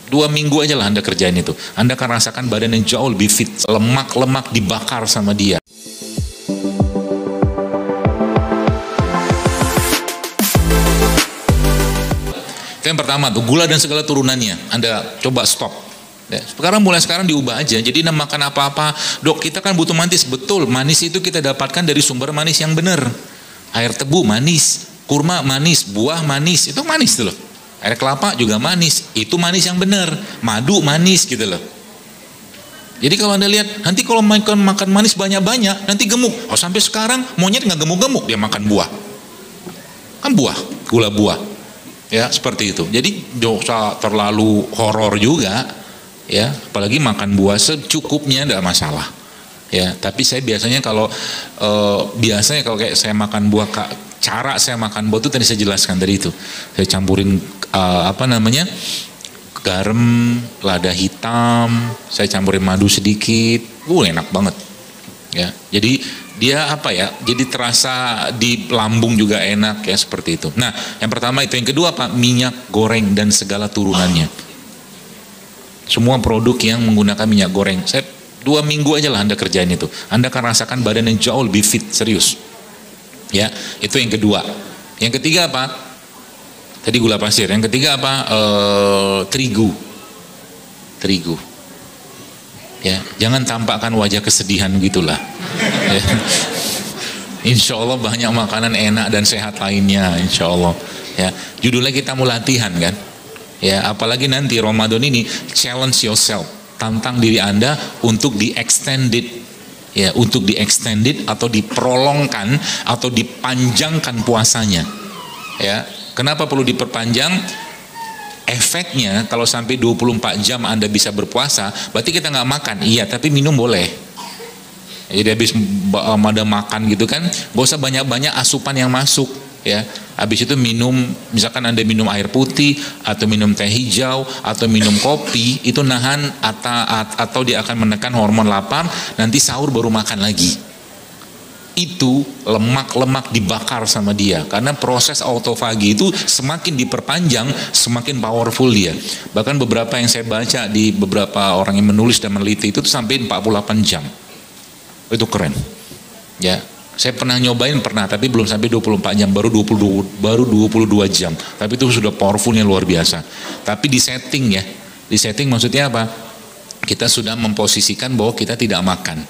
2 minggu aja lah Anda kerjain itu. Anda akan rasakan badan yang jauh lebih fit. Lemak-lemak dibakar sama dia. Itu yang pertama tuh, gula dan segala turunannya. Anda coba stop. Ya, mulai sekarang diubah aja. Jadi makan apa-apa, dok kita kan butuh manis. Betul, manis itu kita dapatkan dari sumber manis yang benar. Air tebu manis, kurma manis, buah manis, itu manis tuh loh. Air kelapa juga manis, itu manis yang benar. Madu manis gitu loh. Jadi kalau Anda lihat, nanti kalau makan manis banyak-banyak, nanti gemuk. Oh sampai sekarang monyet nggak gemuk-gemuk, dia makan buah. Kan buah, gula buah. Ya seperti itu. Jadi dosa terlalu horor juga. Ya, apalagi makan buah secukupnya tidak masalah. Ya, tapi saya biasanya kalau kayak saya makan buah, cara saya makan buah itu tadi saya jelaskan tadi itu. Saya campurin garam, lada hitam, saya campurin madu sedikit, enak banget. Ya, jadi dia jadi terasa di lambung juga enak ya seperti itu. Nah, yang pertama itu, yang kedua minyak goreng dan segala turunannya. Semua produk yang menggunakan minyak goreng, 2 minggu aja lah Anda kerjain itu. Anda akan rasakan badan yang jauh lebih fit, serius. Ya, itu yang kedua. Yang ketiga apa? Tadi gula pasir. Yang ketiga apa? Terigu. Ya, jangan tampakkan wajah kesedihan gitulah. Ya. Insya Allah banyak makanan enak dan sehat lainnya, insya Allah. Ya, judulnya kita mau latihan kan? Ya, apalagi nanti Ramadan ini, challenge yourself, tantang diri Anda untuk di-extended. Ya, untuk di-extended atau diprolongkan atau dipanjangkan puasanya. Ya, kenapa perlu diperpanjang? Efeknya kalau sampai 24 jam Anda bisa berpuasa, berarti kita nggak makan. Iya, tapi minum boleh. Jadi habis ada makan gitu kan, gak usah banyak-banyak asupan yang masuk. Ya, habis itu minum, misalkan Anda minum air putih atau minum teh hijau atau minum kopi, itu nahan atau dia akan menekan hormon lapar, nanti sahur baru makan lagi. Itu lemak-lemak dibakar sama dia, karena proses autofagi itu semakin diperpanjang semakin powerful dia. Bahkan beberapa yang saya baca di beberapa orang yang menulis dan meneliti itu sampai 48 jam. Itu keren. Ya. Saya pernah nyobain, tapi belum sampai 24 jam, baru 22 jam. Tapi itu sudah powerfulnya luar biasa. Tapi di setting ya, di setting maksudnya apa? Kita sudah memposisikan bahwa kita tidak makan.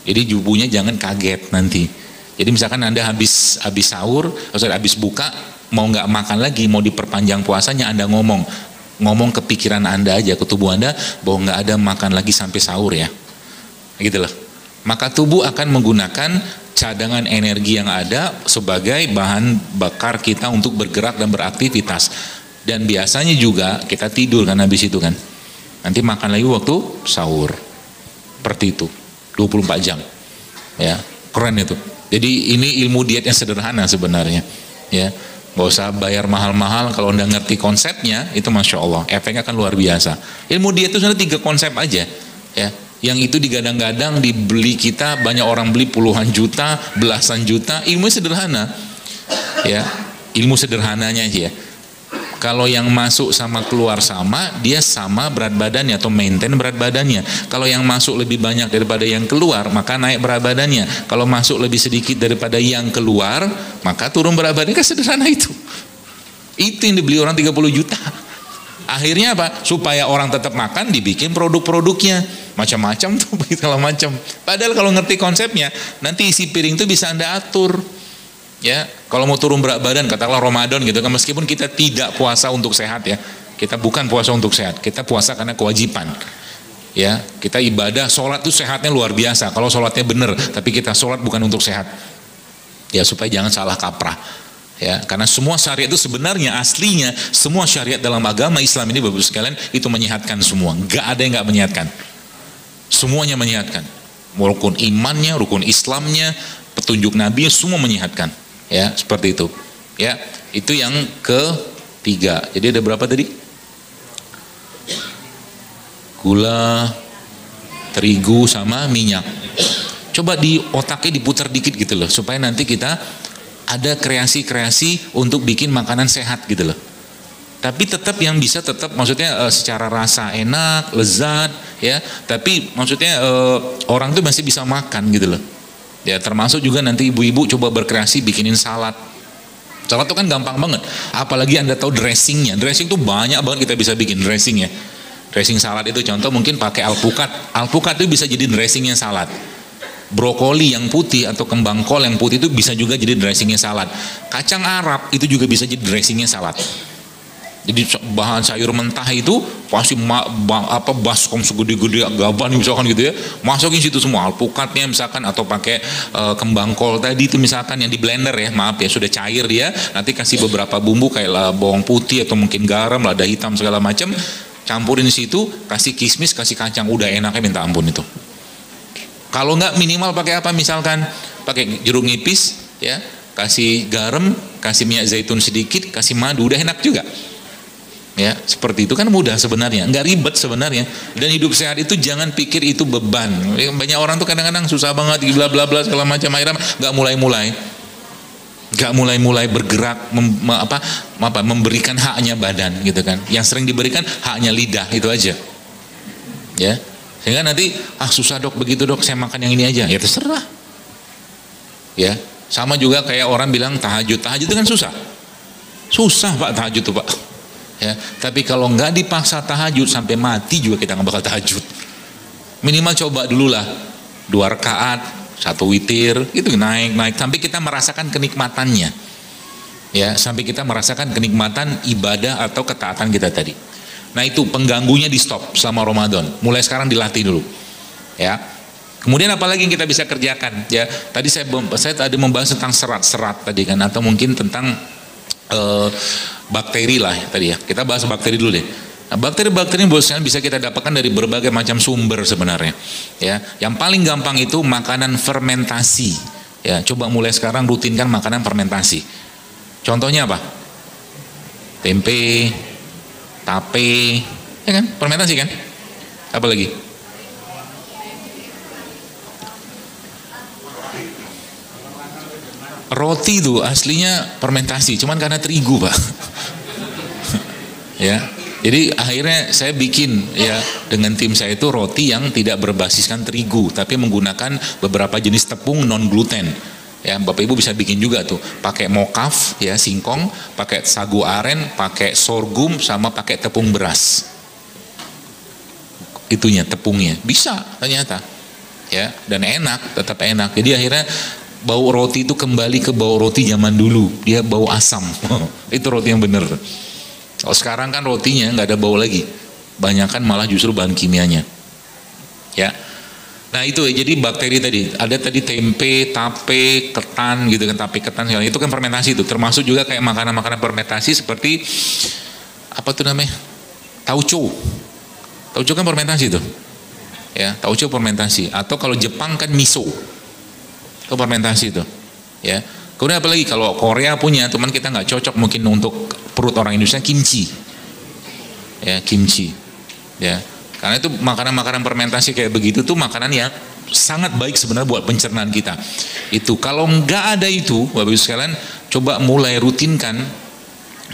Jadi tubuhnya jangan kaget nanti. Jadi misalkan Anda habis sahur, habis buka, mau nggak makan lagi, mau diperpanjang puasanya, Anda ngomong ke pikiran Anda aja, ke tubuh Anda, bahwa nggak ada makan lagi sampai sahur ya. Gitu loh. Maka tubuh akan menggunakan cadangan energi yang ada sebagai bahan bakar kita untuk bergerak dan beraktivitas. Dan biasanya juga kita tidur kan habis itu kan. Nanti makan lagi waktu sahur. Seperti itu. 24 jam. Ya, keren itu. Jadi ini ilmu diet yang sederhana sebenarnya. Ya, nggak usah bayar mahal-mahal, kalau Anda ngerti konsepnya, itu Masya Allah, efeknya akan luar biasa. Ilmu diet itu sebenarnya 3 konsep aja. Ya. Yang itu digadang-gadang dibeli kita, banyak orang beli puluhan juta, belasan juta, ilmu sederhana. Ya, ilmu sederhananya aja ya. Kalau yang masuk sama keluar sama, dia sama berat badannya atau maintain berat badannya. Kalau yang masuk lebih banyak daripada yang keluar, maka naik berat badannya. Kalau masuk lebih sedikit daripada yang keluar, maka turun berat badannya. Kan sederhana itu. Itu yang dibeli orang 30 juta. Akhirnya apa? Supaya orang tetap makan, dibikin produk-produknya macam-macam tuh, segala macam. Padahal kalau ngerti konsepnya, nanti isi piring itu bisa Anda atur. Ya, kalau mau turun berat badan, katakanlah Ramadan gitu kan, meskipun kita tidak puasa untuk sehat ya, kita bukan puasa untuk sehat, kita puasa karena kewajiban. Ya, kita ibadah, sholat itu sehatnya luar biasa. Kalau sholatnya benar, tapi kita sholat bukan untuk sehat. Ya, supaya jangan salah kaprah. Ya, karena semua syariat itu sebenarnya aslinya semua syariat dalam agama Islam ini Bapak sekalian itu menyehatkan semua, nggak ada yang nggak menyehatkan, semuanya menyehatkan, rukun imannya, rukun Islamnya, petunjuk Nabi semua menyehatkan, ya seperti itu, ya itu yang ketiga. Jadi ada berapa tadi? Gula, terigu sama minyak. Coba di otaknya diputar dikit gitu loh, supaya nanti kita ada kreasi-kreasi untuk bikin makanan sehat gitu loh. Tapi tetap yang bisa tetap maksudnya secara rasa enak, lezat ya. Tapi maksudnya orang tuh masih bisa makan gitu loh. Ya termasuk juga nanti ibu-ibu coba berkreasi bikinin salad. Salad tuh kan gampang banget. Apalagi Anda tahu dressingnya. Dressing tuh banyak banget kita bisa bikin dressing ya. Dressing salad itu contoh mungkin pakai alpukat. Alpukat itu bisa jadi dressingnya salad. Brokoli yang putih atau kembang kol yang putih itu bisa juga jadi dressingnya salad. Kacang Arab itu juga bisa jadi dressingnya salad. Jadi bahan sayur mentah itu pasti baskom segede-gede gaban misalkan gitu ya, masukin situ semua alpukatnya misalkan, atau pakai kembang kol tadi itu misalkan yang di blender ya, maaf ya sudah cair dia, nanti kasih beberapa bumbu kayak bawang putih atau mungkin garam, lada hitam segala macam, campurin di situ, kasih kismis, kasih kacang, udah enaknya minta ampun itu. Kalau nggak minimal pakai apa, misalkan pakai jeruk nipis ya, kasih garam, kasih minyak zaitun sedikit, kasih madu, udah enak juga. Ya, seperti itu kan mudah sebenarnya, nggak ribet sebenarnya. Dan hidup sehat itu jangan pikir itu beban. Banyak orang tuh kadang-kadang susah banget, bla bla bla segala macam, akhirnya nggak mulai bergerak, memberikan haknya badan gitu kan. Yang sering diberikan haknya lidah itu aja. Ya, sehingga nanti susah dok, begitu dok, saya makan yang ini aja. Ya terserah. Ya, sama juga kayak orang bilang tahajud itu kan susah pak tahajud tuh pak. Ya, tapi kalau nggak dipaksa tahajud sampai mati juga kita nggak bakal tahajud. Minimal coba dulu lah 2 rakaat, 1 witir, itu naik sampai kita merasakan kenikmatannya. Ya, sampai kita merasakan kenikmatan ibadah atau ketaatan kita tadi. Nah itu pengganggunya di stop selama Ramadan. Mulai sekarang dilatih dulu. Ya. Kemudian apalagi yang kita bisa kerjakan? Ya, tadi saya tadi membahas tentang serat tadi kan, atau mungkin tentang bakteri lah ya, tadi ya. Kita bahas bakteri dulu deh. Nah, bakteri bosnya bisa kita dapatkan dari berbagai macam sumber sebenarnya. Ya, yang paling gampang itu makanan fermentasi. Ya, coba mulai sekarang rutinkan makanan fermentasi. Contohnya apa? Tempe, tape, ya kan? Fermentasi kan? Apa lagi? Roti itu aslinya fermentasi, cuman karena terigu pak. Ya, jadi akhirnya saya bikin ya dengan tim saya itu roti yang tidak berbasiskan terigu, tapi menggunakan beberapa jenis tepung non gluten. Ya, Bapak Ibu bisa bikin juga tuh, pakai mokaf ya, singkong, pakai sagu aren, pakai sorghum, sama pakai tepung beras. Itunya tepungnya bisa ternyata, ya, dan enak, tetap enak. Jadi akhirnya bau roti itu kembali ke bau roti zaman dulu, dia bau asam. Itu roti yang bener. Kalau sekarang kan rotinya nggak ada bau lagi, banyakan malah justru bahan kimianya. Ya, nah itu ya, jadi bakteri tadi ada tadi tempe, tape, ketan gitu kan, tape ketan itu kan fermentasi itu, termasuk juga kayak makanan-makanan fermentasi seperti apa tuh namanya, tauco kan fermentasi tuh. Ya, tauco fermentasi, atau kalau Jepang kan miso. Itu fermentasi itu, ya. Kemudian apalagi kalau Korea punya, cuman kita nggak cocok mungkin untuk perut orang Indonesia, kimchi, ya, kimchi, ya. Karena itu makanan-makanan fermentasi kayak begitu tuh makanan yang sangat baik sebenarnya buat pencernaan kita. Itu kalau nggak ada itu, Bapak Ibu sekalian, coba mulai rutinkan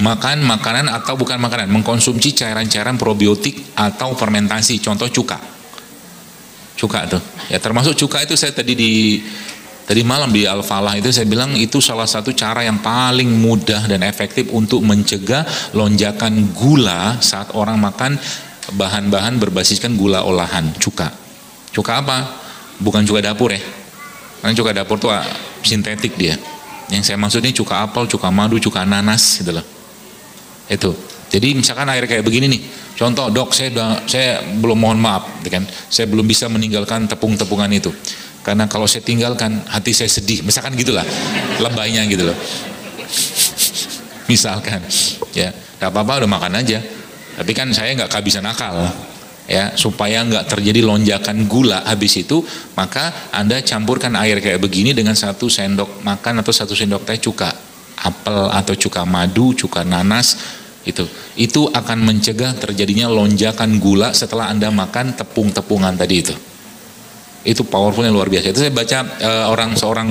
makan makanan atau bukan makanan, mengkonsumsi cairan-cairan probiotik atau fermentasi. Contoh cuka tuh, ya, termasuk cuka itu saya tadi malam di Al-Falah itu saya bilang itu salah satu cara yang paling mudah dan efektif untuk mencegah lonjakan gula saat orang makan bahan-bahan berbasiskan gula olahan. Cuka apa? Bukan cuka dapur ya, karena cuka dapur tuh sintetik dia. Yang saya maksudnya cuka apel, cuka madu, cuka nanas gitu loh. Itu. Jadi misalkan air kayak begini nih, contoh, dok saya belum, mohon maaf kan, saya belum bisa meninggalkan tepung-tepungan itu. Karena kalau saya tinggalkan hati saya sedih, misalkan gitulah lebaynya gitu loh. Misalkan, ya, gak apa-apa, udah makan aja. Tapi kan saya nggak kehabisan akal, ya, supaya nggak terjadi lonjakan gula habis itu, maka Anda campurkan air kayak begini dengan 1 sendok makan atau 1 sendok teh cuka apel atau cuka madu, cuka nanas, itu akan mencegah terjadinya lonjakan gula setelah Anda makan tepung-tepungan tadi itu. Itu powerfulnya luar biasa. Itu saya baca seorang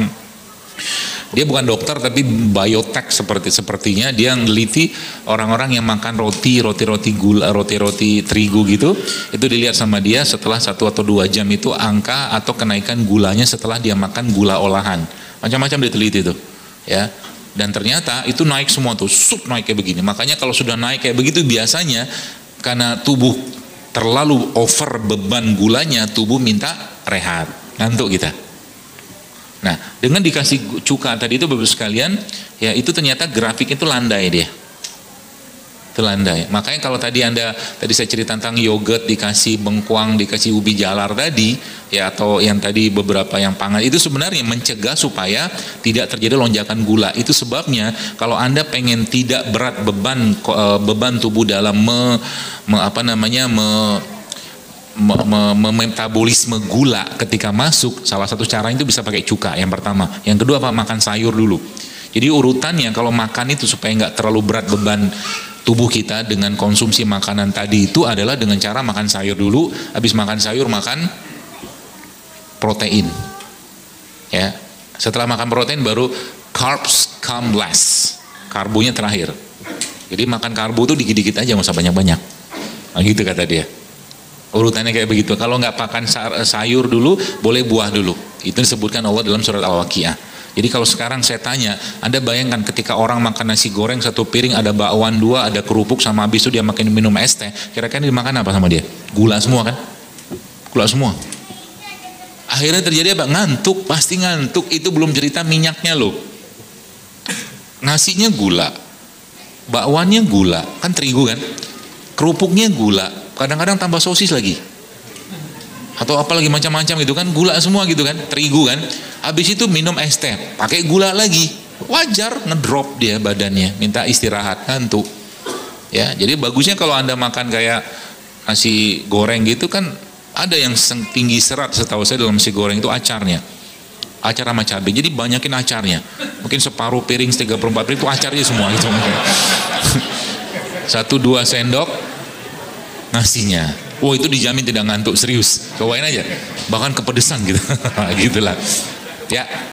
Dia bukan dokter tapi biotek sepertinya dia neliti orang-orang yang makan roti gula, roti terigu gitu. Itu dilihat sama dia setelah 1 atau 2 jam itu angka atau kenaikan gulanya setelah dia makan gula olahan. Macam-macam diteliti tuh, ya. Dan ternyata itu naik semua tuh, naik kayak begini. Makanya kalau sudah naik kayak begitu biasanya karena tubuh terlalu over beban gulanya, tubuh minta rehat, ngantuk kita. Nah, dengan dikasih cuka tadi itu Bapak sekalian, ya itu ternyata grafik itu landai dia. Itu landai. Makanya kalau tadi saya cerita tentang yogurt dikasih bengkuang, dikasih ubi jalar tadi, ya atau yang tadi beberapa yang pangan itu sebenarnya mencegah supaya tidak terjadi lonjakan gula. Itu sebabnya kalau Anda pengen tidak berat beban tubuh dalam metabolisme gula ketika masuk, salah satu cara itu bisa pakai cuka yang pertama. Yang kedua makan sayur dulu. Jadi urutannya kalau makan itu supaya nggak terlalu berat beban tubuh kita dengan konsumsi makanan tadi itu adalah dengan cara makan sayur dulu. Habis makan sayur makan protein. Ya, setelah makan protein baru carbs come last. Karbonya terakhir. Jadi makan karbo itu dikit-dikit aja, nggak usah banyak-banyak. Nah, gitu kata dia. Urutannya kayak begitu. Kalau nggak makan sayur dulu, boleh buah dulu. Itu disebutkan Allah dalam surat Al-Waqiah. Jadi kalau sekarang saya tanya, Anda bayangkan ketika orang makan nasi goreng 1 piring, ada bakwan 2, ada kerupuk, sama habis itu dia makin minum es teh, kira-kira dimakan apa sama dia? Gula semua kan? Gula semua. Akhirnya terjadi apa? Ngantuk, pasti ngantuk. Itu belum cerita minyaknya loh. Nasinya gula, bakwannya gula, kan terigu kan? Kerupuknya gula, kadang-kadang tambah sosis lagi atau apalagi macam-macam gitu kan, gula semua gitu kan, terigu kan. Habis itu minum es teh pakai gula lagi, wajar ngedrop dia badannya, minta istirahat, ngantuk ya. Jadi bagusnya kalau Anda makan kayak nasi goreng gitu kan, ada yang tinggi serat setahu saya dalam nasi goreng itu acar sama cabai, jadi banyakin acarnya, mungkin separuh piring 3/4 piring itu acarnya semua gitu. 1-2 sendok nasinya. Oh, itu dijamin tidak ngantuk, serius. Cobain aja. Bahkan kepedesan gitu. Gitulah. Ya.